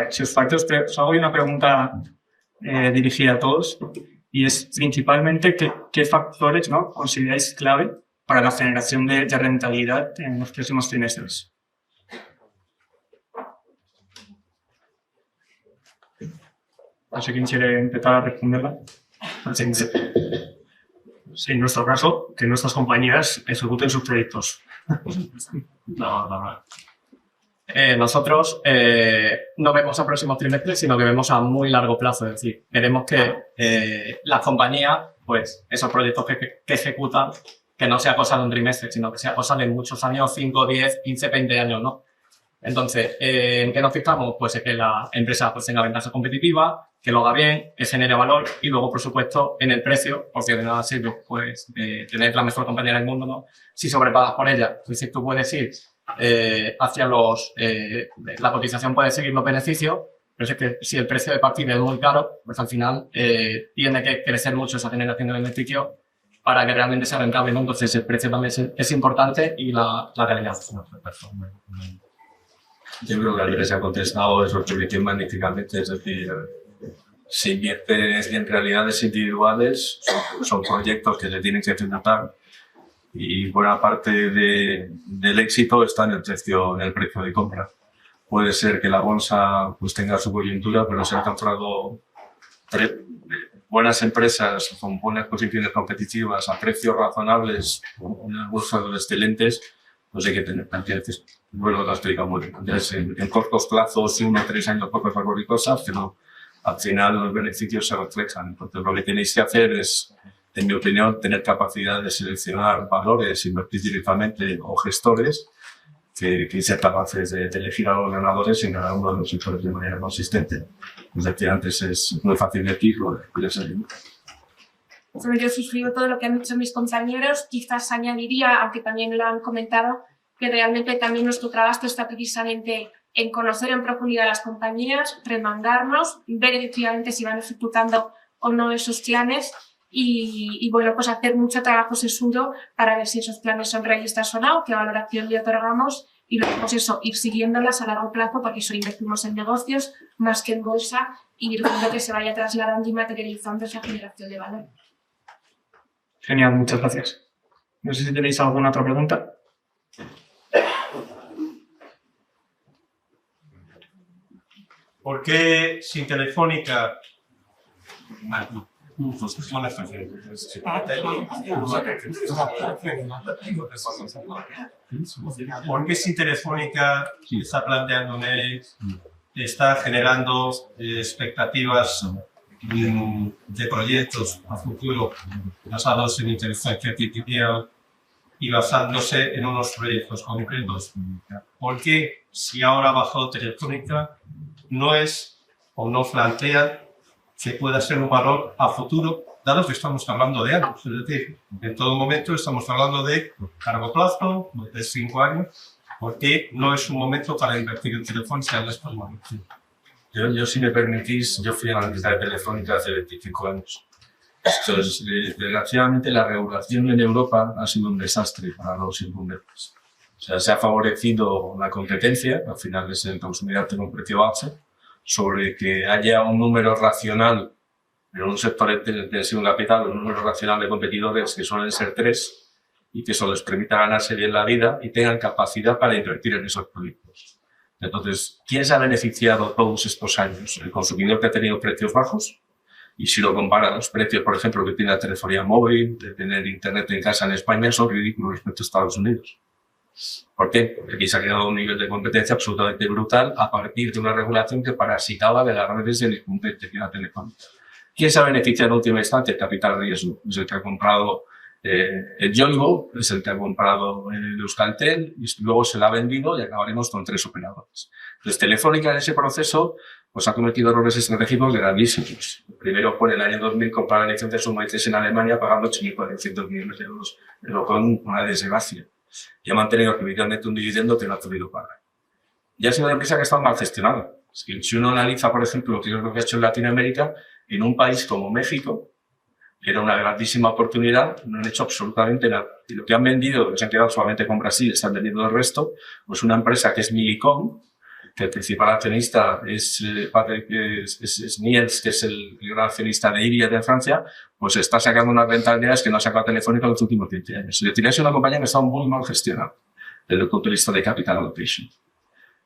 Vale, si os parece, os hago una pregunta dirigida a todos, y es principalmente qué factores, ¿no?, consideráis clave para la generación de rentabilidad en los próximos trimestres. No sé quién quiere empezar a responderla. Sí, en nuestro caso, que nuestras compañías ejecuten sus proyectos. No. Nosotros no vemos a próximos trimestres, sino que vemos a muy largo plazo. Es decir, queremos que las compañías, pues, esos proyectos que ejecutan, que no sea cosa de un trimestre, sino que sea cosa de muchos años, 5, 10, 15, 20 años, ¿no? Entonces, ¿en qué nos fijamos? Pues en que la empresa pues tenga ventaja competitiva, que lo haga bien, que genere valor, y luego, por supuesto, en el precio, porque de nada sirve pues tener la mejor compañía del mundo, ¿no?, si sobrepagas por ella. Es decir, tú puedes ir hacia la cotización, puede seguir los beneficios, pero es que si el precio de partida es muy caro, pues al final tiene que crecer mucho esa generación de beneficios para que realmente sea rentable, ¿no? Entonces el precio también es importante, y la calidad. Yo creo que Andrés ha contestado eso magníficamente, es decir, si inviertes en realidades individuales, son proyectos que se tienen que ejecutar, y buena parte del éxito está en el precio de compra. Puede ser que la bolsa pues tenga su coyuntura, pero se han comprado buenas empresas con buenas posiciones competitivas a precios razonables, unas bolsas excelentes. Pues hay que tener cantidades, bueno, lo explicamos muy bien. En cortos plazos, 1 o 3 años, pocas cosas, pero al final los beneficios se reflejan. Entonces, lo que tenéis que hacer es, en mi opinión, tener capacidad de seleccionar valores, invertir directamente, o gestores que sean capaces de elegir a los ganadores en cada uno de los sectores de manera consistente. Como decía antes, es muy fácil decirlo, pero yo suscribo todo lo que han dicho mis compañeros. Quizás añadiría, aunque también lo han comentado, que realmente también nuestro trabajo está precisamente en conocer en profundidad las compañías, remandarnos, ver efectivamente si van ejecutando o no esos planes, y bueno, pues hacer mucho trabajo sesudo para ver si esos planes son realistas o no, qué valoración le otorgamos, y luego pues eso, ir siguiéndolas a largo plazo, porque eso invertimos en negocios más que en bolsa, y ir viendo que se vaya trasladando y materializando esa generación de valor. Genial, muchas gracias. No sé si tenéis alguna otra pregunta. ¿Por qué sin Telefónica? ¿Por qué sin Telefónica está planteando está generando expectativas de proyectos a futuro basados en inteligencia artificial y basándose en unos proyectos concretos? Porque si ahora bajo Telefónica no es o no plantea que pueda ser un valor a futuro, dado que estamos hablando de años, es decir, en todo momento estamos hablando de largo plazo, de 5 años, porque no es un momento para invertir en Telefónica en este momento. Yo, si me permitís, yo fui analista de Telefónica hace 25 años. Entonces, desgraciadamente, la regulación en Europa ha sido un desastre para los incumbentes. O sea, se ha favorecido la competencia, al final es el consumidor tiene un precio base, sobre que haya un número racional en un sector intensivo en capital, un número racional de competidores que suelen ser 3, y que eso les permita ganarse bien la vida y tengan capacidad para invertir en esos proyectos. Entonces, ¿quién se ha beneficiado todos estos años? El consumidor que ha tenido precios bajos, y si lo compara, los precios, por ejemplo, que tiene la telefonía móvil, de tener internet en casa en España, son ridículos respecto a Estados Unidos. ¿Por qué? Porque aquí se ha creado un nivel de competencia absolutamente brutal a partir de una regulación que parasitaba de las redes del incumbente, que era Telefónica. ¿Quién se ha beneficiado en última instancia? El capital riesgo. Es el que ha comprado el Yoigo, es el que ha comprado el Euskaltel, y luego se la ha vendido y acabaremos con 3 operadores. Entonces, Telefónica en ese proceso pues ha cometido errores estratégicos gravísimos. Primero, por el año 2000, comprar la licencia de Sumaites en Alemania pagando 8.400 millones de euros, pero con una desgracia. Y ha mantenido artificialmente un dividendo que no ha podido pagar. Y ha sido una empresa que ha estado mal gestionada. Si uno analiza, por ejemplo, lo que ha hecho en Latinoamérica, en un país como México, que era una grandísima oportunidad, no han hecho absolutamente nada. Y lo que han vendido, que se han quedado solamente con Brasil, están vendiendo el resto, pues una empresa que es Millicom, que el principal accionista es Niels, que es el gran accionista de Iria de Francia, pues está sacando unas rentabilidades que no ha sacado Telefónica en los últimos 20 años. Es decir, es una compañía que está muy mal gestionada desde el punto de vista de capital allocation.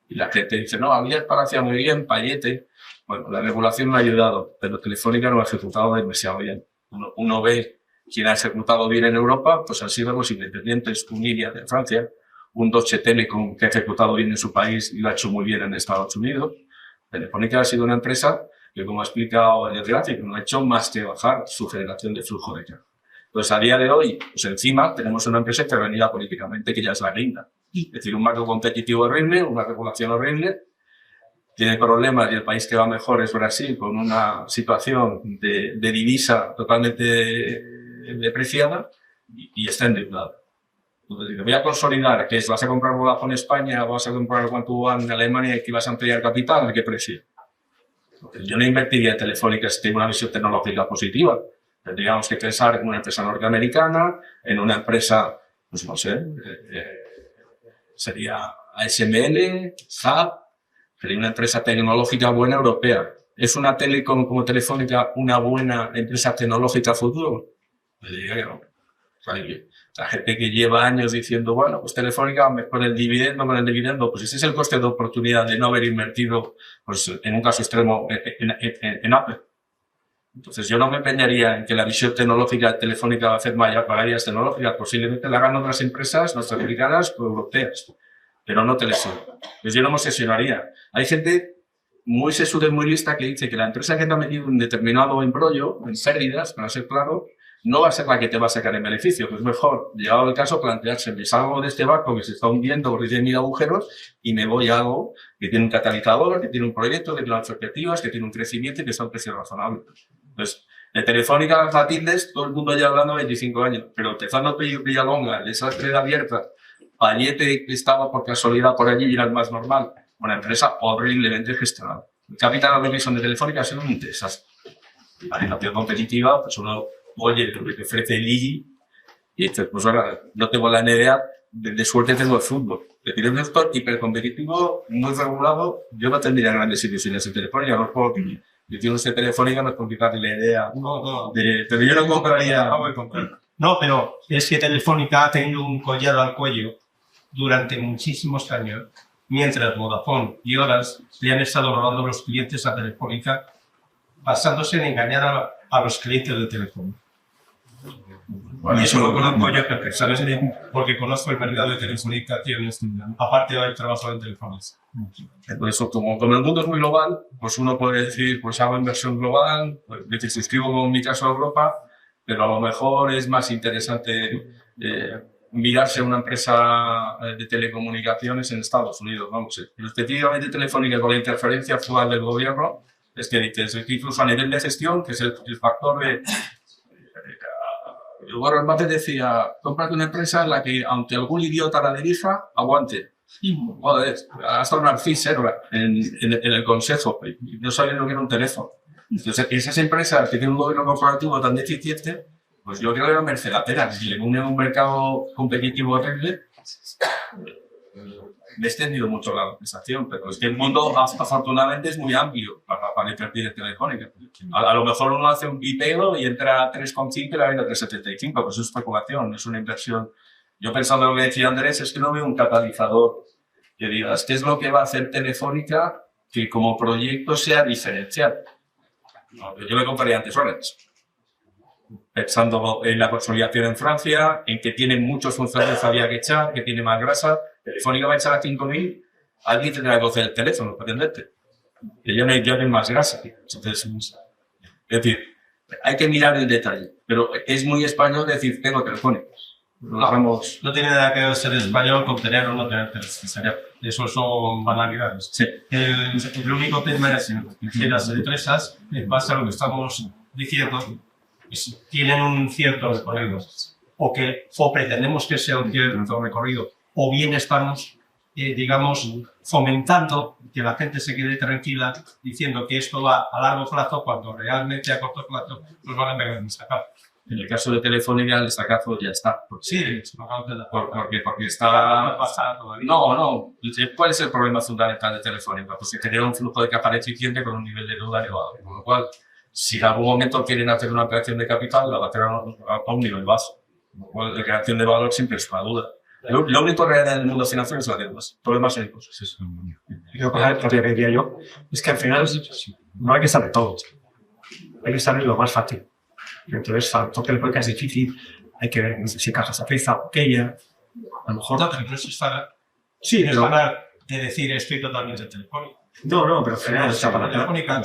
Y la gente dice, no, Aviat hacía muy bien, Payete. Bueno, la regulación no ha ayudado, pero Telefónica no ha ejecutado demasiado bien. Uno ve quién ha ejecutado bien en Europa, pues han sido los independientes, un Iria de Francia, un Deutsche Telekom que ha ejecutado bien en su país y lo ha hecho muy bien en Estados Unidos. Telefónica ha sido una empresa que, como ha explicado en el gráfico, no ha hecho más que bajar su generación de flujo de caja. Entonces, a día de hoy, pues encima tenemos una empresa intervenida políticamente que ya es la gringa. Es decir, un marco competitivo horrible, una regulación horrible, tiene problemas y el país que va mejor es Brasil, con una situación de divisa totalmente depreciada y está endeudado. Entonces, voy a consolidar, que es, vas a comprar Vodafone España, vas a comprar One en Alemania y que vas a ampliar capital, ¿a qué precio? Entonces, yo no invertiría en Telefónica si tengo una visión tecnológica positiva. Tendríamos que pensar en una empresa norteamericana, en una empresa, pues no sé, sería ASML, SAP, sería una empresa tecnológica buena europea. ¿Es una telecom como Telefónica una buena empresa tecnológica futuro? Le diría que no. O sea, la gente que lleva años diciendo, bueno, pues Telefónica con el dividendo, pues ese es el coste de oportunidad de no haber invertido, pues en un caso extremo, en Apple. Entonces yo no me empeñaría en que la visión tecnológica de Telefónica va a hacer varias tecnológicas, posiblemente la hagan otras empresas norteamericanas o europeas, pero no Telefónica. Pues yo no me obsesionaría. Hay gente muy sesuda y muy lista que dice que la empresa que te ha metido un determinado embrollo, en pérdidas, para ser claro, no va a ser la que te va a sacar en beneficio. Pues mejor, llegado el caso, plantearse, me salgo de este barco que se está hundiendo porque tiene 1000 agujeros y me voy a algo que tiene un catalizador, que tiene un proyecto, que tiene unas perspectivas, que tiene un crecimiento y que está a un precio razonable. Entonces, de Telefónica a Matildes, todo el mundo ya hablando 25 años, pero empezando Villalonga, esa red abierta, Payete que estaba por casualidad por allí y era el más normal, una empresa horriblemente gestionada. El capital allocation de Telefónica ha sido un desastre. La relación competitiva, pues uno oye lo que te ofrece el IGI y dices, pues ahora no tengo la NBA, de suerte tengo el fútbol. Es decir, un sector hipercompetitivo, muy regulado, yo no tendría grandes ilusiones en Telefónica, no puedo opinar. Yo tengo usted Telefónica, no es por quitarle la idea. Pero yo no compraría. No, pero es que Telefónica ha tenido un collar al cuello durante muchísimos años, mientras Vodafone y Orange le han estado robando los clientes a Telefónica, basándose en engañar a los clientes de Telefónica. Bueno, y eso lo conozco yo perfectamente, porque conozco el mercado de telecomunicaciones, aparte del trabajo en Telefónica. Por eso, como el mundo es muy global, pues uno puede decir, pues hago inversión global, pues decir, suscribo en mi caso a Europa, pero a lo mejor es más interesante mirarse a una empresa de telecomunicaciones en Estados Unidos. Vamos, específicamente Telefónica con la interferencia actual del gobierno, es que dices, incluso a nivel de gestión, que es el factor de... Warren Buffett decía, cómprate una empresa en la que, aunque algún idiota la dirija, aguante. Joder, hasta un Narcís en el consejo, y no sabía lo que era un teléfono. Entonces, esas empresas que tienen un gobierno corporativo tan deficiente, pues yo creo que merece la pena. Si le unen un mercado competitivo horrible, me he extendido mucho la conversación, pero es que el mundo, afortunadamente, es muy amplio para invertir en Telefónica. A lo mejor uno hace un IPO y entra a 3,5 y la vende a 3,75, pues es especulación, es una inversión. Yo pensando en lo que decía Andrés, es que no veo un catalizador que digas, ¿qué es lo que va a hacer Telefónica que como proyecto sea diferencial? No, yo me compraría antes Orange, pensando en la consolidación en Francia, en que tiene muchos funcionarios había que echar, que tiene más grasa. Telefónica va a echar a 5.000, alguien tendrá que coger el teléfono para atenderte. Que ya no hay más grasa. Entonces, es decir, hay que mirar el detalle, pero es muy español decir, tengo Telefónica. No tiene nada que ver ser español con tener o no tener Telefónica. Eso son banalidades. Sí. El único tema es que las empresas, en base a lo que estamos diciendo, tienen un cierto recorrido, o pretendemos que sea un cierto recorrido, o bien estamos, digamos, fomentando que la gente se quede tranquila diciendo que esto va a largo plazo cuando realmente a corto plazo nos van a pegar en esta cara. En el caso de Telefónica, el estacazo ya está. Sí, Porque está... pasado. No. ¿Cuál es el problema fundamental de Telefónica? Pues que tener un flujo de capital eficiente con un nivel de deuda elevado. Con lo cual, si en algún momento quieren hacer una creación de capital, la va a hacer a un nivel bajo. Con lo cual, la creación de valor siempre es una duda. Lo único real en el mundo financiero es la deuda. Todo lo demás son cosas. Lo que diría yo es que al final no hay que saber todo. Hay que saber lo más fácil. Entonces, tanto Telefónica es difícil, hay que ver si encajas a pieza o aquella. A lo mejor. No, pero eso está. Sí, Es pero. para de decir estoy totalmente telefónico. No, pero al final está para Telefónica,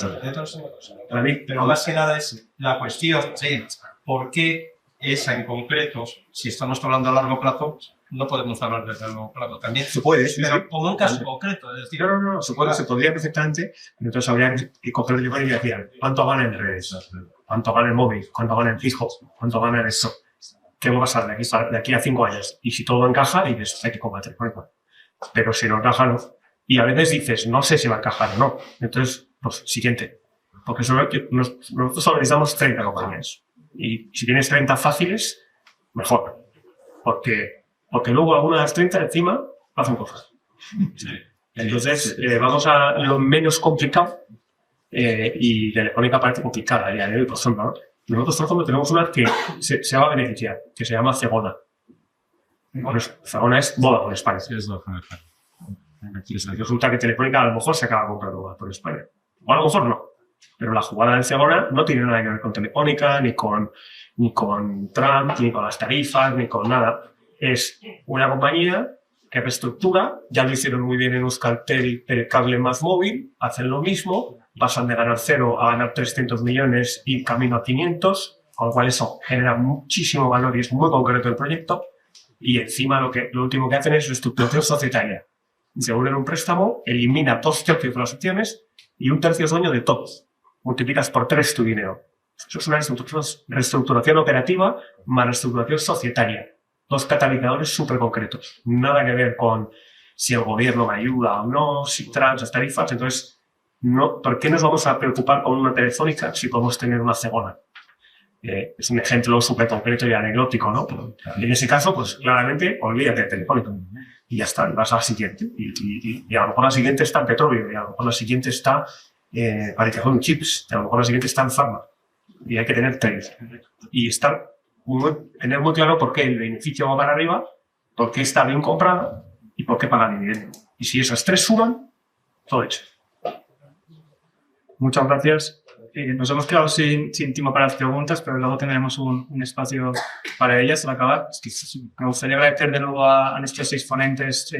Para mí, pero más que nada es la cuestión de por qué esa en concreto, si estamos hablando a largo plazo, no podemos hablar de largo plazo también. se puede, sí, Pero sí. como un caso concreto, es decir, No, se podría perfectamente, pero entonces habría que coger el teléfono y decir ¿cuánto gana en redes? ¿Cuánto gana en móvil? ¿Cuánto gana en fijo? ¿Cuánto gana en esto? ¿Qué va a pasar de aquí a 5 años? Y si todo encaja, dices, hay que comprar Telefónica. Pero si no encaja, no. Y a veces dices, no sé si va a encajar o no. Entonces, pues, siguiente. Porque nosotros solo necesitamos 30 compañías. Y si tienes 30 fáciles, mejor. Porque luego algunas de las 30 encima hacen cosas. Entonces, vamos a lo menos complicado. Y Telefónica parece complicada a día de hoy, por ejemplo, ¿no? Nosotros, por ejemplo, tenemos una que se va a beneficiar, que se llama Zegona. Bueno, Zegona es Vodafone España. Resulta que Telefónica a lo mejor se acaba comprando Vodafone España. O a lo mejor no. Pero la jugada de Zegona no tiene nada que ver con Telefónica, ni con Trump, ni con las tarifas, ni con nada. Es una compañía que reestructura, ya lo hicieron muy bien en Euskaltel, el cable más móvil, hacen lo mismo, pasan de ganar 0 a ganar 300 millones y camino a 500, con lo cual eso genera muchísimo valor y es muy concreto el proyecto. Y encima lo último que hacen es reestructuración societaria. Se vuelven un préstamo, elimina 2/3 de las acciones y 1/3 es dueño de todos. Multiplicas por 3 tu dinero. Eso es una reestructuración operativa más reestructuración societaria. 2 catalizadores súper concretos. Nada que ver con si el gobierno me ayuda o no, si trans, las tarifas. Entonces, no, ¿por qué nos vamos a preocupar con una Telefónica si podemos tener una Zegona? Es un ejemplo súper concreto y anecdótico, ¿no? En ese caso, pues claramente, olvídate de Telefónica. Y ya está, y vas a la siguiente. Y a lo mejor la siguiente está en petróleo, y a lo mejor la siguiente está fabricación de chips, y a lo mejor la siguiente está en farma. Y hay que tener 3. Y tener muy claro por qué el beneficio va para arriba, por qué está bien comprada y por qué paga dividendo. Y si esas 3 suman, todo hecho. Muchas gracias. Nos hemos quedado sin tiempo para las preguntas, pero luego tendremos un espacio para ellas al acabar. Me gustaría agradecer de nuevo a nuestros 6 ponentes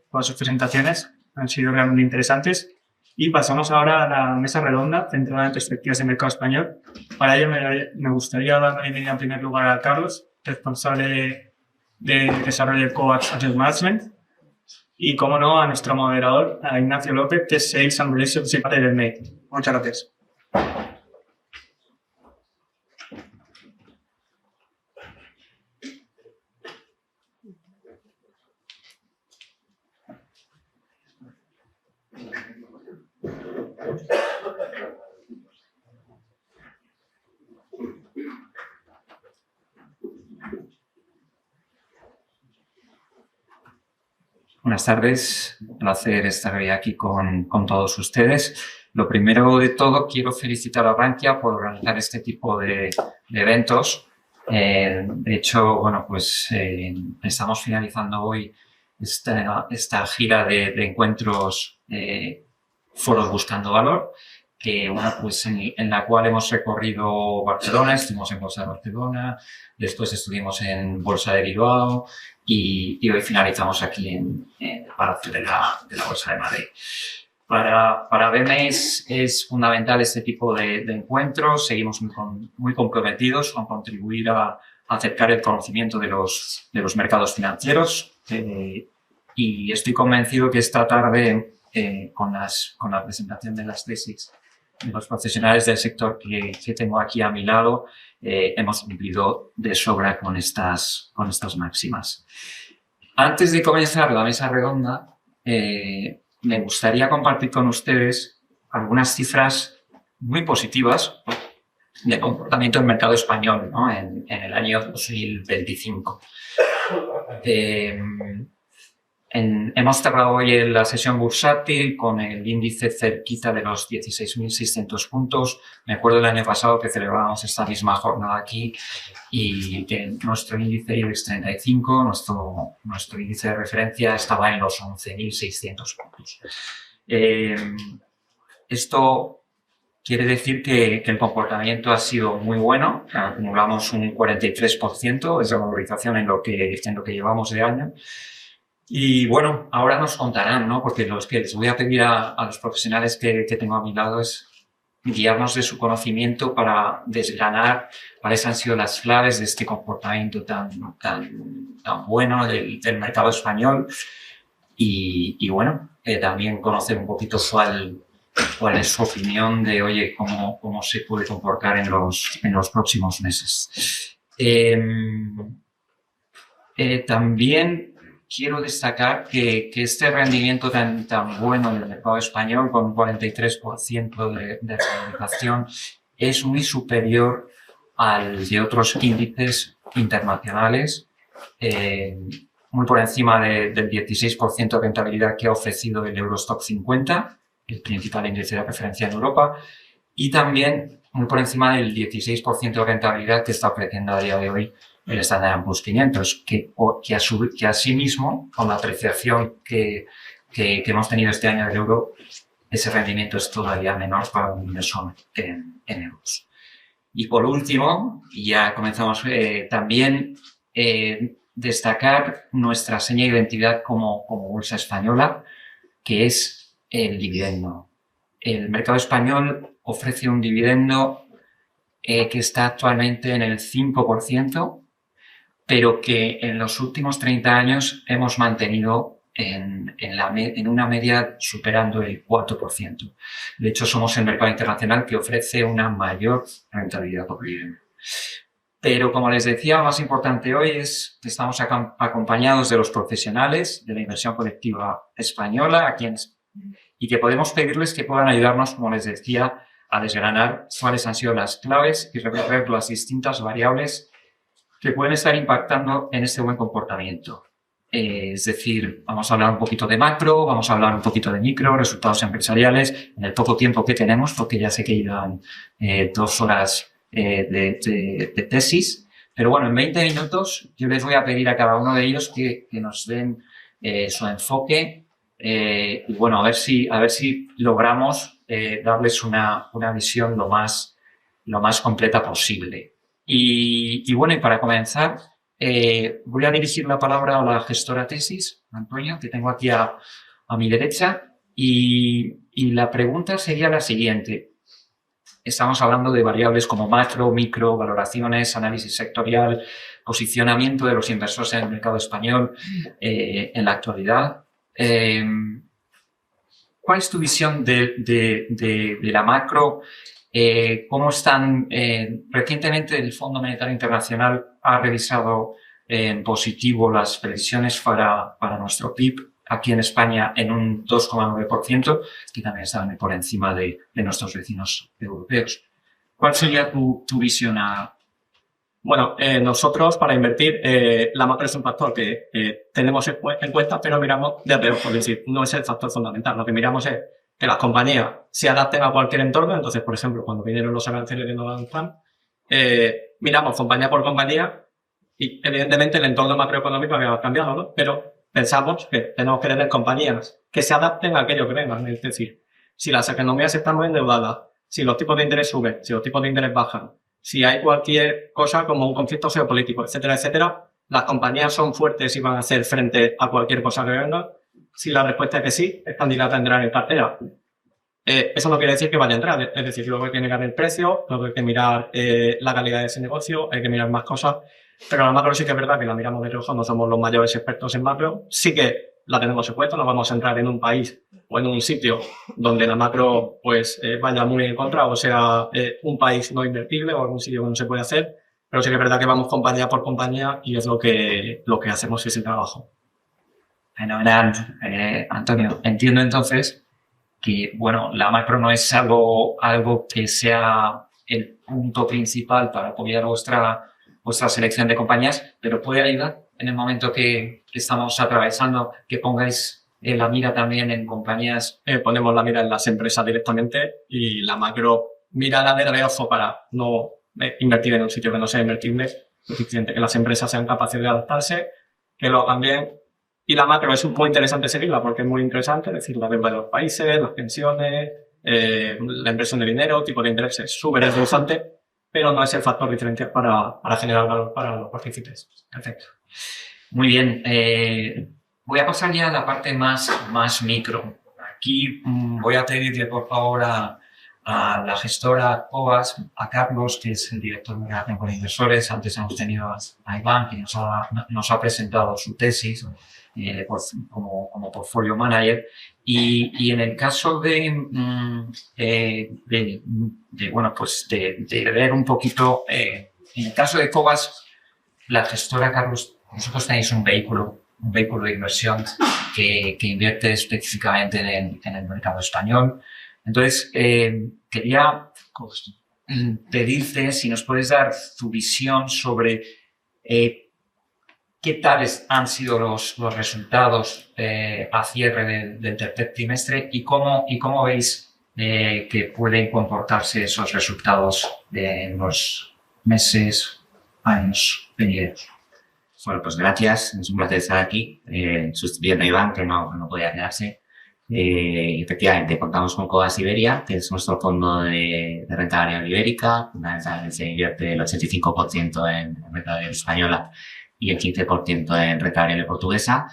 por sus presentaciones. Han sido realmente interesantes. Y pasamos ahora a la mesa redonda centrada en perspectivas de mercado español. Para ello me gustaría dar la bienvenida en primer lugar a Carlos, responsable de desarrollo de Coax Asset Management. Y, como no, a nuestro moderador, a Ignacio López, que es Sales and Relationship de MEI. Muchas gracias. Buenas tardes, un placer estar hoy aquí con todos ustedes. Lo primero de todo, quiero felicitar a Rankia por organizar este tipo de eventos. De hecho, bueno, pues estamos finalizando hoy esta gira de encuentros Foros Buscando Valor, pues en la cual hemos recorrido Barcelona, estuvimos en Bolsa de Barcelona, después estuvimos en Bolsa de Bilbao y hoy finalizamos aquí en el Palacio de la Bolsa de Madrid. Para BME es fundamental este tipo de encuentros. Seguimos muy comprometidos con contribuir a acercar el conocimiento de los mercados financieros y estoy convencido que esta tarde con la presentación de las tesis de los profesionales del sector que tengo aquí a mi lado, hemos cumplido de sobra con estas máximas. Antes de comenzar la mesa redonda, me gustaría compartir con ustedes algunas cifras muy positivas de comportamiento del mercado español, ¿no? en el año 2025. Hemos cerrado hoy la sesión bursátil con el índice cerquita de los 16.600 puntos. Me acuerdo el año pasado que celebrábamos esta misma jornada aquí y que nuestro índice IBEX 35, nuestro índice de referencia, estaba en los 11.600 puntos. Esto quiere decir que el comportamiento ha sido muy bueno. Acumulamos un 43% de valorización en lo que llevamos de año. Y bueno, ahora nos contarán, ¿no? Porque los que les voy a pedir a los profesionales que tengo a mi lado es guiarnos de su conocimiento para desgranar cuáles han sido las claves de este comportamiento tan bueno del mercado español y bueno, también conocer un poquito cuál es su opinión de, oye, cómo se puede comportar en los próximos meses. También quiero destacar que este rendimiento tan bueno del mercado español, con un 43% de valorización, es muy superior al de otros índices internacionales, muy por encima del 16% de rentabilidad que ha ofrecido el Eurostoxx 50, el principal índice de referencia en Europa, y también muy por encima del 16% de rentabilidad que está ofreciendo a día de hoy el Standard & Poor's 500, que asimismo, con la apreciación que hemos tenido este año del euro, ese rendimiento es todavía menor para un inversor en euros. Y por último, ya comenzamos, también destacar nuestra seña de identidad como bolsa española, que es el dividendo. El mercado español ofrece un dividendo que está actualmente en el 5%, pero que en los últimos 30 años hemos mantenido en una media superando el 4%. De hecho, somos el mercado internacional que ofrece una mayor rentabilidad por dividendo. Pero, como les decía, lo más importante hoy es que estamos acompañados de los profesionales de la inversión colectiva española y que podemos pedirles que puedan ayudarnos, como les decía, a desgranar cuáles han sido las claves y recorrer las distintas variables que pueden estar impactando en este buen comportamiento. Es decir, vamos a hablar un poquito de macro, vamos a hablar un poquito de micro, resultados empresariales, en el poco tiempo que tenemos, porque ya sé que llevan 2 horas de tesis. Pero bueno, en 20 minutos yo les voy a pedir a cada uno de ellos que nos den su enfoque y bueno, a ver si logramos darles una visión lo más completa posible. Y bueno, y para comenzar, voy a dirigir la palabra a la gestora tesis, Antonio, que tengo aquí a mi derecha, y la pregunta sería la siguiente. Estamos hablando de variables como macro, micro, valoraciones, análisis sectorial, posicionamiento de los inversores en el mercado español en la actualidad. ¿Cuál es tu visión de la macro? ¿Cómo están? Recientemente el Fondo Monetario Internacional ha revisado en positivo las previsiones para nuestro PIB aquí en España en un 2,9%, que también está muy por encima de nuestros vecinos europeos. ¿Cuál sería tu visión? Bueno, nosotros para invertir, la macro es un factor que tenemos en cuenta, pero miramos de alrededor, es decir, no es el factor fundamental. Lo que miramos es que las compañías se adapten a cualquier entorno. Entonces, por ejemplo, cuando vinieron los aranceles de Donald Trump, miramos compañía por compañía y evidentemente el entorno macroeconómico había cambiado, ¿no? Pero pensamos que tenemos que tener compañías que se adapten a aquello que vengan. Es decir, si las economías están muy endeudadas, si los tipos de interés suben, si los tipos de interés bajan, si hay cualquier cosa como un conflicto geopolítico, etcétera, etcétera, las compañías son fuertes y van a hacer frente a cualquier cosa que venga. Si la respuesta es que sí, es candidata a entrar en cartera. Eso no quiere decir que vaya a entrar. Es decir, luego hay que mirar el precio, luego hay que mirar la calidad de ese negocio, hay que mirar más cosas. Pero la macro sí que es verdad que la miramos de reojo, no somos los mayores expertos en macro. Sí que la tenemos en cuenta, no vamos a entrar en un país o en un sitio donde la macro pues vaya muy en contra, o sea, un país no invertible o algún sitio que no se puede hacer. Pero sí que es verdad que vamos compañía por compañía y es lo que hacemos ese trabajo. Fenomenal, Antonio. Entiendo entonces que, bueno, la macro no es algo que sea el punto principal para apoyar vuestra selección de compañías, pero puede ayudar en el momento que estamos atravesando, que pongáis la mira también en compañías. Ponemos la mira en las empresas directamente y la macro mira la de reojo para no invertir en un sitio que no sea invertible, suficiente, que las empresas sean capaces de adaptarse, que lo hagan bien. Y la macro es muy interesante seguirla porque es muy interesante, es decir, la deuda de los países, las pensiones, la inversión de dinero, tipo de interés es súper interesante, pero no es el factor diferencial para generar valor para los partícipes. Perfecto. Muy bien. Voy a pasar ya a la parte más micro. Aquí voy a pedirle, por favor, a la gestora Cobas, a Carlos, que es el director de relación con inversores. Antes hemos tenido a Iván, que nos ha presentado su tesis como portfolio manager. Y en el caso de ver un poquito, en el caso de Cobas, la gestora Carlos, vosotros tenéis un vehículo de inversión que invierte específicamente en el mercado español. Entonces, quería pedirte si nos puedes dar tu visión sobre qué tales han sido los resultados a cierre del tercer trimestre y cómo veis que pueden comportarse esos resultados en los meses, años venideros. Bueno, pues gracias. Es un placer estar aquí, sustituyendo a Iván, que no podía quedarse. Efectivamente, contamos con Cobas Iberia, que es nuestro fondo de renta variable ibérica. Una vez se invierte el 85% en renta variable española y el 15% en renta variable portuguesa.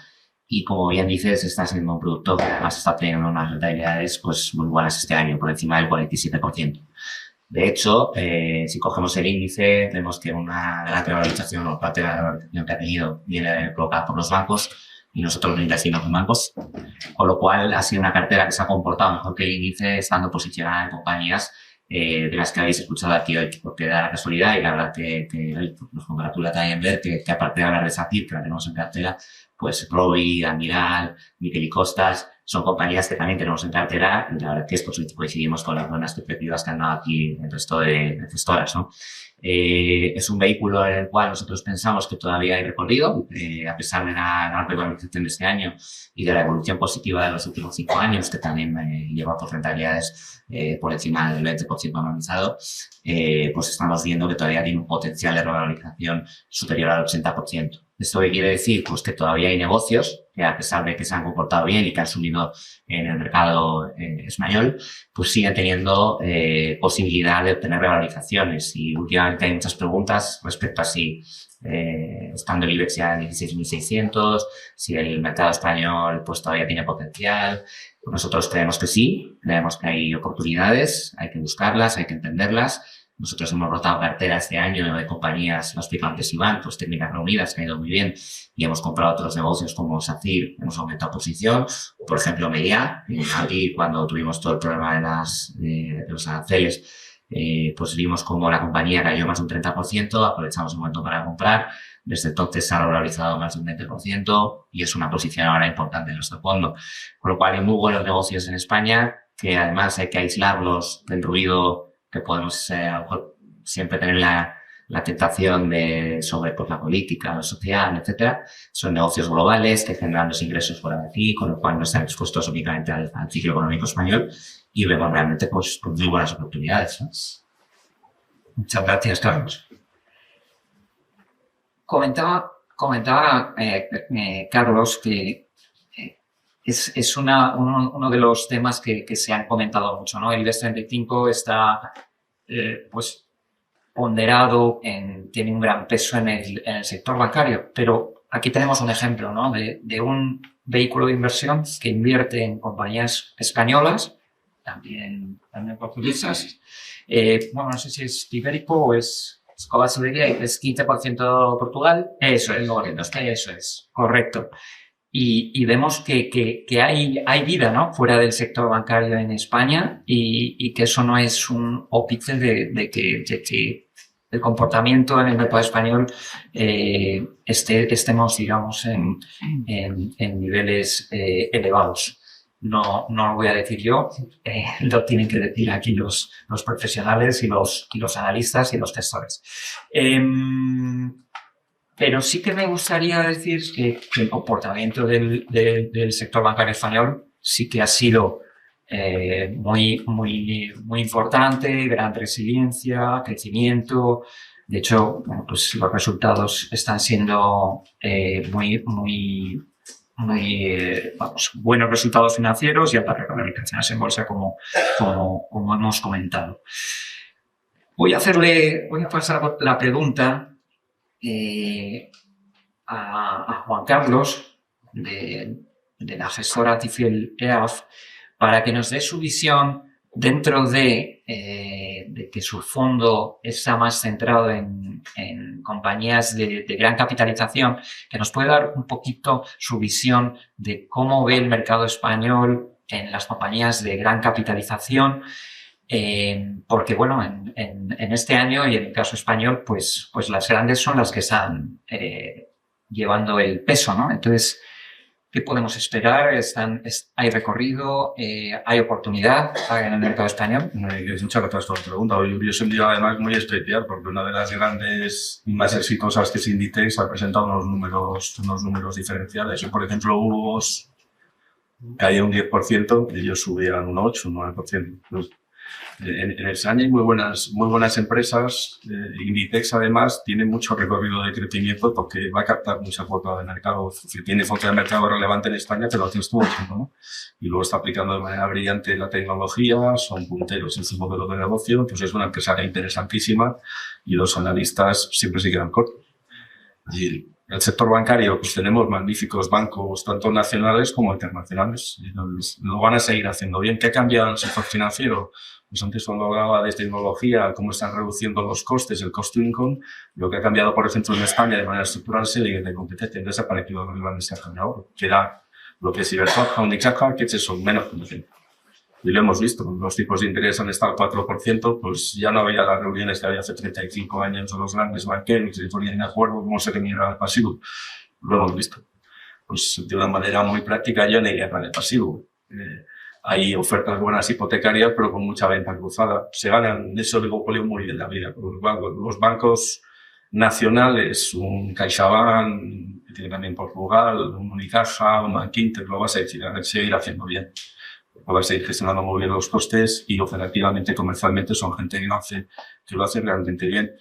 Y como bien dices, está siendo un producto que además está teniendo unas rentabilidades pues, muy buenas este año, por encima del 47%. De hecho, si cogemos el índice, vemos que una gran revalorización o parte de la revalorización que ha tenido viene provocada por los bancos y nosotros no invertimos en bancos, con lo cual ha sido una cartera que se ha comportado mejor que el índice, estando posicionada en compañías de las que habéis escuchado aquí hoy, porque da la casualidad y la verdad que nos congratula también ver que aparte de hablar de SACIR, que la tenemos en cartera, pues Robi, Admiral, Miquel y Costas, son compañías que también tenemos en cartera y la verdad que pues, coincidimos con las buenas perspectivas que han dado aquí el resto de gestoras, ¿no? Es un vehículo en el cual nosotros pensamos que todavía hay recorrido, a pesar de la gran revalorización de este año y de la evolución positiva de los últimos 5 años, que también lleva por rentabilidades por encima del 20% anualizado, pues estamos viendo que todavía tiene un potencial de revalorización superior al 80%. ¿Esto qué quiere decir? Pues que todavía hay negocios que, a pesar de que se han comportado bien y que han subido en el mercado español, pues siguen teniendo posibilidad de obtener revalorizaciones. Y últimamente hay muchas preguntas respecto a si, estando el IBEX ya en 16.600, si el mercado español pues todavía tiene potencial. Nosotros creemos que sí, creemos que hay oportunidades, hay que buscarlas, hay que entenderlas. Nosotros hemos rotado cartera este año de compañías, lo explico antes Iván, pues técnicas reunidas, que ha ido muy bien, y hemos comprado otros negocios como SACIR, hemos aumentado posición, por ejemplo Media, aquí cuando tuvimos todo el problema de los aranceles, pues vimos como la compañía cayó más de un 30%, aprovechamos el momento para comprar, desde entonces se ha valorizado más de un 20% y es una posición ahora importante en nuestro fondo. Con lo cual hay muy buenos negocios en España, que además hay que aislarlos del ruido que podemos a lo mejor siempre tener la tentación sobre pues, la política, lo social, etcétera. Son negocios globales que generan los ingresos fuera de aquí, con lo cual no están expuestos únicamente al ciclo económico español y vemos realmente pues muy buenas oportunidades, ¿no? Muchas gracias, Carlos. Comentaba Carlos que es uno de los temas que se han comentado mucho, ¿no? El IBEX 35 está pues ponderado, tiene un gran peso en el sector bancario, pero aquí tenemos un ejemplo, ¿no? de un vehículo de inversión que invierte en compañías españolas, también portuguesas. Bueno, no sé si es ibérico o es Cobas Iberia, es 15% Portugal. Eso es, correcto. Y vemos que hay vida, ¿no? Fuera del sector bancario en España y que eso no es un ópice de que el comportamiento en el mercado español estemos, digamos, en niveles elevados. no lo voy a decir yo, lo tienen que decir aquí los profesionales y los analistas y los gestores. Pero sí que me gustaría decir que el comportamiento del sector bancario español sí que ha sido muy importante, gran resiliencia, crecimiento. De hecho, bueno, pues los resultados están siendo buenos resultados financieros y altas recapitalizaciones en bolsa, como hemos comentado. Voy a pasar la pregunta a Juan Carlos, de la gestora Tifel EAF, para que nos dé su visión dentro de que su fondo está más centrado en compañías de gran capitalización, que nos puede dar un poquito su visión de cómo ve el mercado español en las compañías de gran capitalización. Porque, bueno, en este año y en el caso español, pues las grandes son las que están llevando el peso, ¿no? Entonces, ¿qué podemos esperar? ¿Hay recorrido? ¿Hay oportunidad en el mercado español? Muchas gracias por la pregunta. Yo soy un día además muy especial porque una de las grandes y más exitosas que es Inditex ha presentado unos números diferenciales. Yo, por ejemplo, hubo caía un 10% y ellos subían un 8, un 9%. Entonces, en España hay muy buenas empresas. Inditex, además, tiene mucho recorrido de crecimiento porque va a captar mucha cuota de mercado. Tiene cuota de mercado relevante en España, pero lo estuvo haciendo, ¿no? Y luego está aplicando de manera brillante la tecnología, son punteros en su modelo de negocio. Entonces es una empresa interesantísima y los analistas siempre se quedan cortos. Y el sector bancario, pues tenemos magníficos bancos, tanto nacionales como internacionales. Y lo van a seguir haciendo bien. ¿Qué ha cambiado el sector financiero? Pues antes cuando hablaba de tecnología, cómo están reduciendo los costes, el cost to income, lo que ha cambiado, por ejemplo, en España de manera estructural es el nivel de competencia. Entonces ha aparecido los grandes que han cambiado, que era lo que es Cybersoft, que es eso, menos competencia. Y lo hemos visto, los tipos de interés han estado al 4%, pues ya no había las reuniones que había hace 35 años de los grandes banqueros que se ponían de acuerdo cómo se remuneraba el pasivo. Lo hemos visto. Pues de una manera muy práctica yo no iría para el pasivo. Hay ofertas buenas hipotecarias, pero con mucha venta cruzada. Se ganan ese oligopolio muy bien la vida. Los bancos nacionales, un CaixaBank, que tiene también Portugal, un Unicaja, un Bankinter, lo vas a seguir haciendo bien. Lo vas a ir gestionando muy bien los costes y operativamente, comercialmente, son gente que lo hace realmente bien.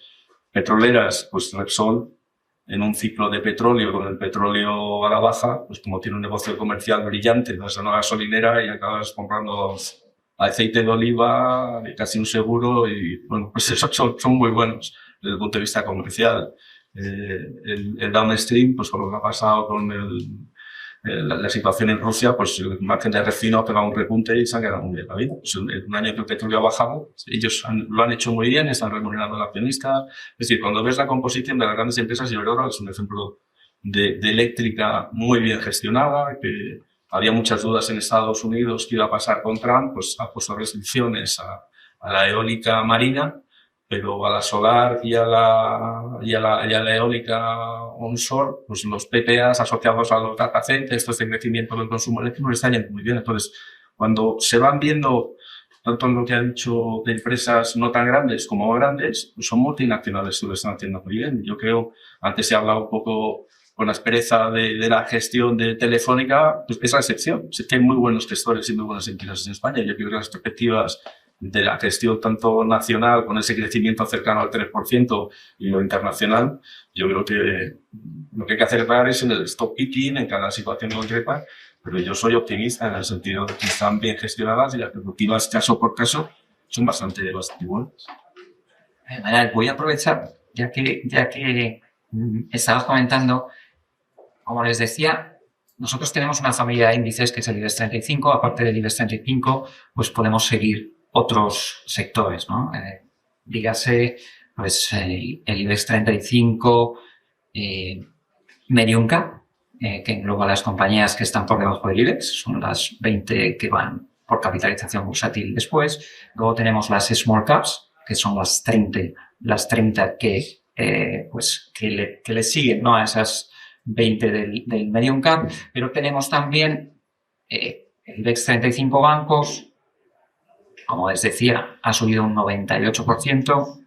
Petroleras, pues Repsol, en un ciclo de petróleo, con el petróleo a la baja, pues como tiene un negocio comercial brillante, vas a una gasolinera y acabas comprando aceite de oliva, casi un seguro, y bueno, pues esos son muy buenos desde el punto de vista comercial. El downstream, pues con lo que ha pasado con la situación en Rusia, pues el margen de refino ha pegado un repunte y se han quedado muy bien la vida. Pues un año que el petróleo ha bajado, ellos lo han hecho muy bien, están remunerando al accionista. Es decir, cuando ves la composición de las grandes empresas, Iberdrola es un ejemplo de eléctrica muy bien gestionada, que había muchas dudas en Estados Unidos qué iba a pasar con Trump, pues ha puesto restricciones a la eólica marina, pero a la solar y a la eólica onshore, pues los PPAs asociados a los data centers, esto es el crecimiento del consumo eléctrico, están yendo muy bien. Entonces, cuando se van viendo, tanto en lo que han dicho de empresas no tan grandes como grandes, pues son multinacionales que lo están haciendo muy bien. Yo creo, antes se ha hablado un poco con la aspereza de la gestión de Telefónica, pues es la excepción. Sé que hay muy buenos gestores y muy buenas empresas en España. Yo creo que las perspectivas de la gestión tanto nacional, con ese crecimiento cercano al 3%, y lo internacional, yo creo que lo que hay que acertar es en el stock picking, en cada situación concreta, pero yo soy optimista en el sentido de que están bien gestionadas y las perspectivas caso por caso son bastante buenas. Manuel, voy a aprovechar, ya que estabas comentando, como les decía, nosotros tenemos una familia de índices que es el IBEX 35, aparte del IBEX 35, pues podemos seguir otros sectores, ¿no? Dígase, pues el IBEX 35 Medium Cap, que engloba las compañías que están por debajo del IBEX, son las 20 que van por capitalización bursátil después. Luego tenemos las Small Caps, que son las 30 que le siguen, ¿no?, a esas 20 del Medium Cap, pero tenemos también El IBEX 35 bancos, como les decía, ha subido un 98%.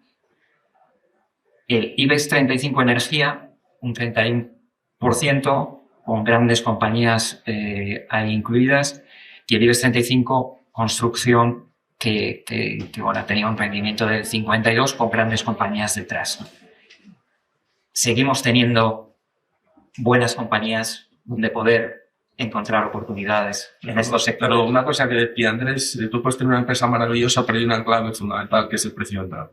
El IBEX 35 energía, un 31%, con grandes compañías ahí incluidas. Y el IBEX 35 construcción, que bueno, tenía un rendimiento del 52% con grandes compañías detrás. Seguimos teniendo buenas compañías donde poder encontrar oportunidades en estos sectores. Pero una cosa que decía Andrés, tú puedes tener una empresa maravillosa, pero hay una clave fundamental que es el precio de entrada.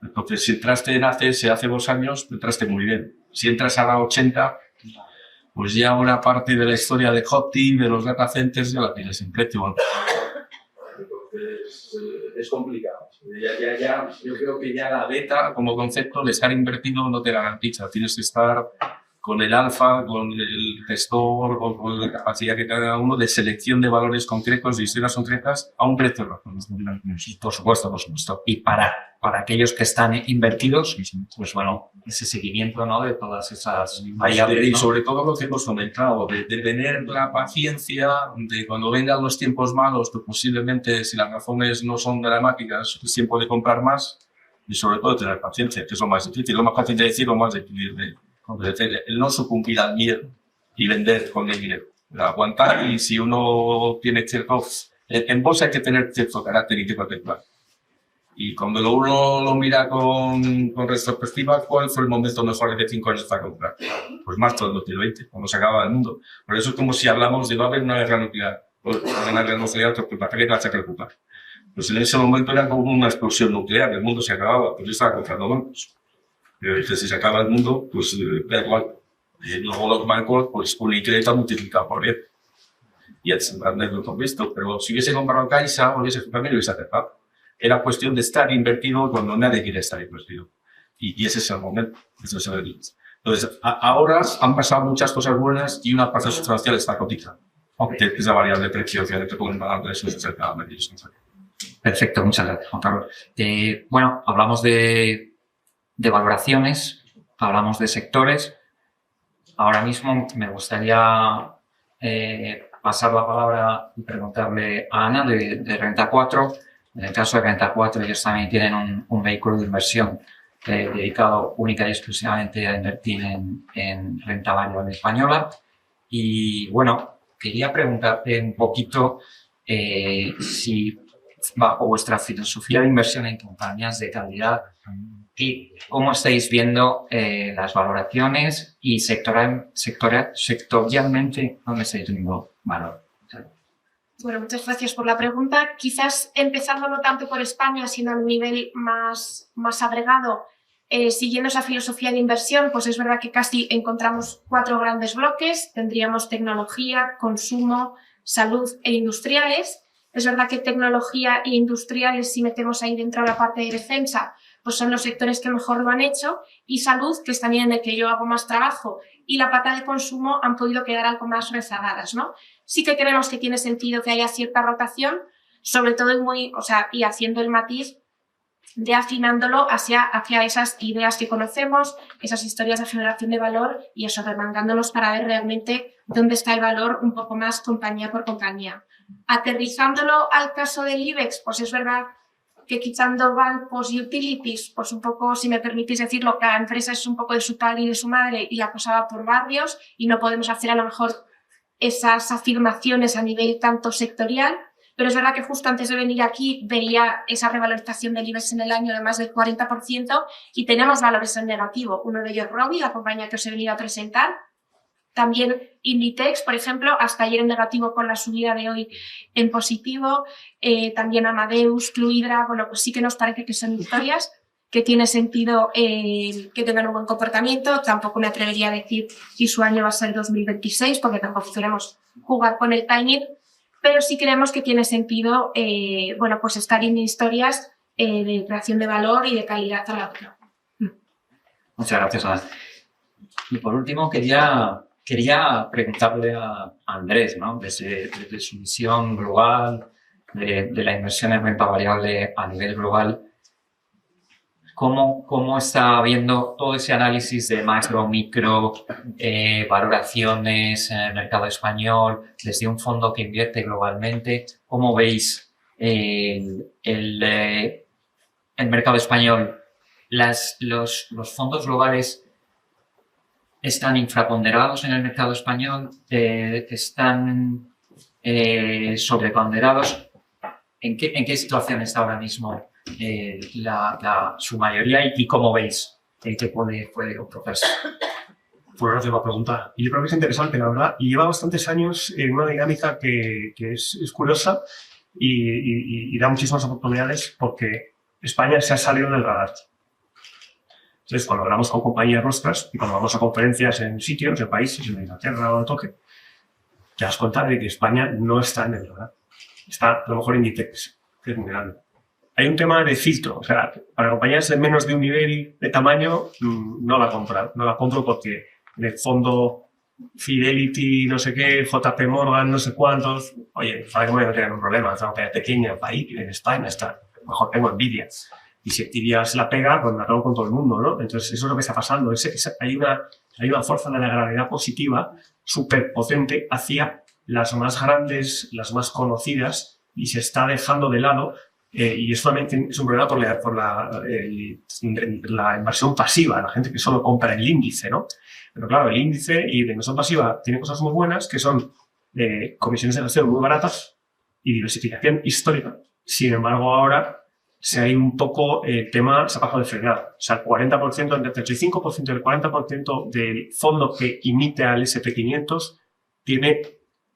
Entonces, si entraste en ACS hace 2 años, entraste muy bien. Si entras a la 80, pues ya una parte de la historia de Hotti, de los data centers, ya la tienes en precio. Entonces, es complicado. Yo creo que ya la beta, como concepto, de estar invertido no te garantiza. Tienes que estar con el alfa, con el gestor, con la capacidad que cada uno de selección de valores concretos, de historias concretas, a un precio razonable. Por supuesto, por supuesto. Y para aquellos que están invertidos, pues bueno, ese seguimiento, ¿no?, de todas esas variables, ¿no? Y sobre todo lo que hemos comentado, de tener la paciencia de cuando vengan los tiempos malos, que posiblemente si las razones no son dramáticas, es tiempo de comprar más, y sobre todo de tener paciencia, que es lo más difícil, lo más fácil de decir, lo más difícil de decir, el no sucumbir al miedo y vender con el dinero, aguantar. Y si uno tiene ciertos, en bolsa hay que tener cierto carácter y tipo de plan. Y cuando uno lo mira con retrospectiva, ¿cuál fue el momento mejor de 5 años para comprar? Pues marzo del 2020, cuando se acababa el mundo. Por eso es como si hablamos de va a haber una guerra nuclear. Una guerra nuclear, ¿para qué vas a preocupar? Pues en ese momento era como una explosión nuclear, el mundo se acababa, pues yo estaba comprando bancos. Pero si se acaba el mundo, pues da igual. Y luego los bancos, pues Unicredit ha multiplicado por 10. Y es grande lo hemos visto. Pero si hubiese comprado Caixa, también lo hubiese aceptado. Era cuestión de estar invertido cuando nadie quiere estar invertido. Y ese es el momento. Entonces, ahora han pasado muchas cosas buenas y una parte sustancial está cotizada. Aunque es la variable de precio que te pueden pagar de eso es cerca de Perfecto, muchas gracias, Juan Carlos. Bueno, hablamos de valoraciones, hablamos de sectores. Ahora mismo me gustaría pasar la palabra y preguntarle a Ana de Renta 4. En el caso de Renta 4, ellos también tienen un vehículo de inversión dedicado única y exclusivamente a invertir en renta variable española. Y bueno, quería preguntarte un poquito si bajo vuestra filosofía de inversión en compañías de calidad, y cómo estáis viendo las valoraciones y sectorialmente dónde estáis viendo valor. Bueno, muchas gracias por la pregunta. Quizás empezando no tanto por España, sino a un nivel más agregado, siguiendo esa filosofía de inversión, pues es verdad que casi encontramos 4 grandes bloques. Tendríamos tecnología, consumo, salud e industriales. Es verdad que tecnología e industriales, si metemos ahí dentro la parte de defensa, pues son los sectores que mejor lo han hecho, y salud, que es también en el que yo hago más trabajo, y la pata de consumo han podido quedar algo más rezagadas, ¿no? Sí que creemos que tiene sentido que haya cierta rotación, sobre todo y haciendo el matiz de afinándolo hacia esas ideas que conocemos, esas historias de generación de valor, y eso, remangándolos para ver realmente dónde está el valor un poco más compañía por compañía. Aterrizándolo al caso del IBEX, pues es verdad que quitando bancos y utilities, pues un poco, si me permitís decirlo, cada empresa es un poco de su padre y de su madre, y la cosa va por barrios, y no podemos hacer a lo mejor esas afirmaciones a nivel tanto sectorial, pero es verdad que justo antes de venir aquí veía esa revalorización del IBEX en el año de más del 40%, y tenemos valores en negativo. Uno de ellos, Robi, la compañía que os he venido a presentar. También Inditex, por ejemplo, hasta ayer en negativo con la subida de hoy en positivo. También Amadeus, Fluidra, bueno, pues sí que nos parece que son historias que tiene sentido que tengan un buen comportamiento. Tampoco me atrevería a decir si su año va a ser 2026, porque tampoco queremos jugar con el timing, pero sí creemos que tiene sentido, bueno, pues estar en historias de creación de valor y de calidad a la otra. Muchas gracias, Ana. Y por último, quería preguntarle a Andrés, ¿no? Desde su visión global de la inversión en renta variable a nivel global, ¿Cómo está viendo todo ese análisis de macro, micro, valoraciones en el mercado español, desde un fondo que invierte globalmente? ¿Cómo veis el mercado español? ¿Los fondos globales están infraponderados en el mercado español? ¿Están sobreponderados? ¿En qué situación está ahora mismo su mayoría y cómo veis que puede comportarse? Pues gracias por la pregunta. Y yo creo que es interesante, la verdad, y lleva bastantes años en una dinámica que es curiosa y da muchísimas oportunidades porque España se ha salido del radar. Entonces, cuando hablamos con compañías nuestras y cuando vamos a conferencias en sitios, en países, en Inglaterra o en toque, te das cuenta de que España no está en el radar. Está a lo mejor en Inditex, que es muy grande. Hay un tema de filtro, o sea, para compañías de menos de un nivel de tamaño no la compro porque en el fondo Fidelity, no sé qué, JP Morgan, no sé cuántos, oye, para que no tengan un problema, es una compañía pequeña, país, en España está, mejor tengo Nvidia. Y si Nvidia se la pega, pues me acabo con todo el mundo, ¿no? Entonces eso es lo que está pasando, hay una fuerza de la gravedad positiva súper potente hacia las más grandes, las más conocidas, y se está dejando de lado, y es solamente es un problema por la inversión pasiva, la gente que solo compra el índice, ¿no? Pero claro, el índice y la inversión pasiva tiene cosas muy buenas, que son comisiones de gestión muy baratas y diversificación histórica. Sin embargo, ahora se ha ido un poco el tema, se ha bajado de frenar. O sea, el 40%, entre el 35% y el 40% del fondo que imite al S&P500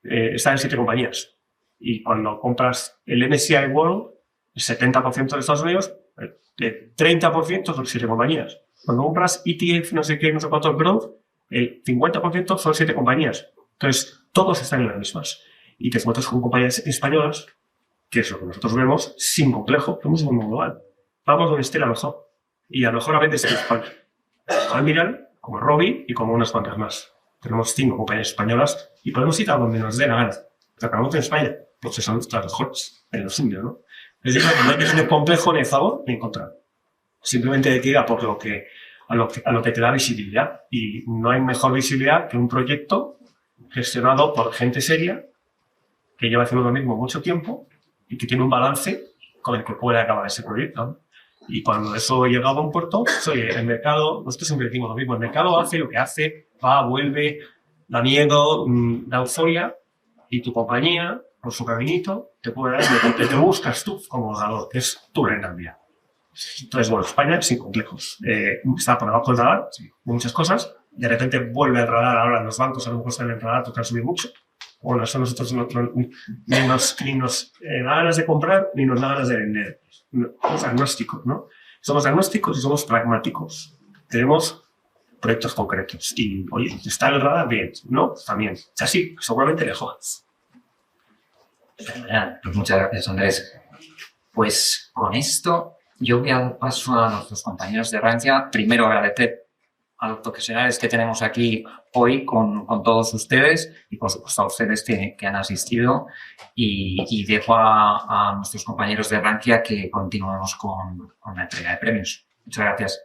está en 7 compañías. Y cuando compras el MSCI World, el 70% de Estados Unidos, el 30% son 7 compañías. Cuando compras ETF, no sé qué, no sé cuántos growth, el 50% son 7 compañías. Entonces, todos están en las mismas. Y te encuentras con compañías españolas, que es lo que nosotros vemos, sin complejo, somos un mundo global. Vamos donde esté la mejor. Y a lo mejor a veces es España. Almiral, como Robi y como unas cuantas más. Tenemos 5 compañías españolas y podemos ir a donde nos dé la gana. Pero acabamos en España, pues son nuestras mejores, en los indios, ¿no? Es decir, no hay que tener complejo ni a favor ni en contra. Simplemente hay que ir a por a lo que te da visibilidad. Y no hay mejor visibilidad que un proyecto gestionado por gente seria que lleva haciendo lo mismo mucho tiempo y que tiene un balance con el que puede acabar ese proyecto, ¿no? Y cuando eso llega a un puerto, pues, oye, el mercado, nosotros siempre decimos lo mismo, el mercado hace lo que hace, va, vuelve, da miedo, da euforia, y tu compañía, por su caminito, te puede dar lo que te buscas tú como ganador, que es tu rentabilidad. Entonces, bueno, España sin complejos. Está por debajo del radar, sí, muchas cosas, de repente vuelve al radar, ahora los bancos a lo mejor están en el radar, toca subir mucho. Bueno, eso nosotros ni nos da ganas de comprar ni nos da ganas de vender. Somos agnósticos, ¿no? Somos agnósticos y somos pragmáticos. Tenemos proyectos concretos. Y, oye, ¿está en el radar? Bien. ¿No? También. O sea, sí, seguramente le jodas. Pues muchas gracias, Andrés. Pues con esto yo voy a dar paso a nuestros compañeros de Rankia. Primero agradecer a los profesionales que tenemos aquí hoy con todos ustedes y por supuesto a ustedes que han asistido y dejo a nuestros compañeros de Rankia que continuemos con la entrega de premios. Muchas gracias.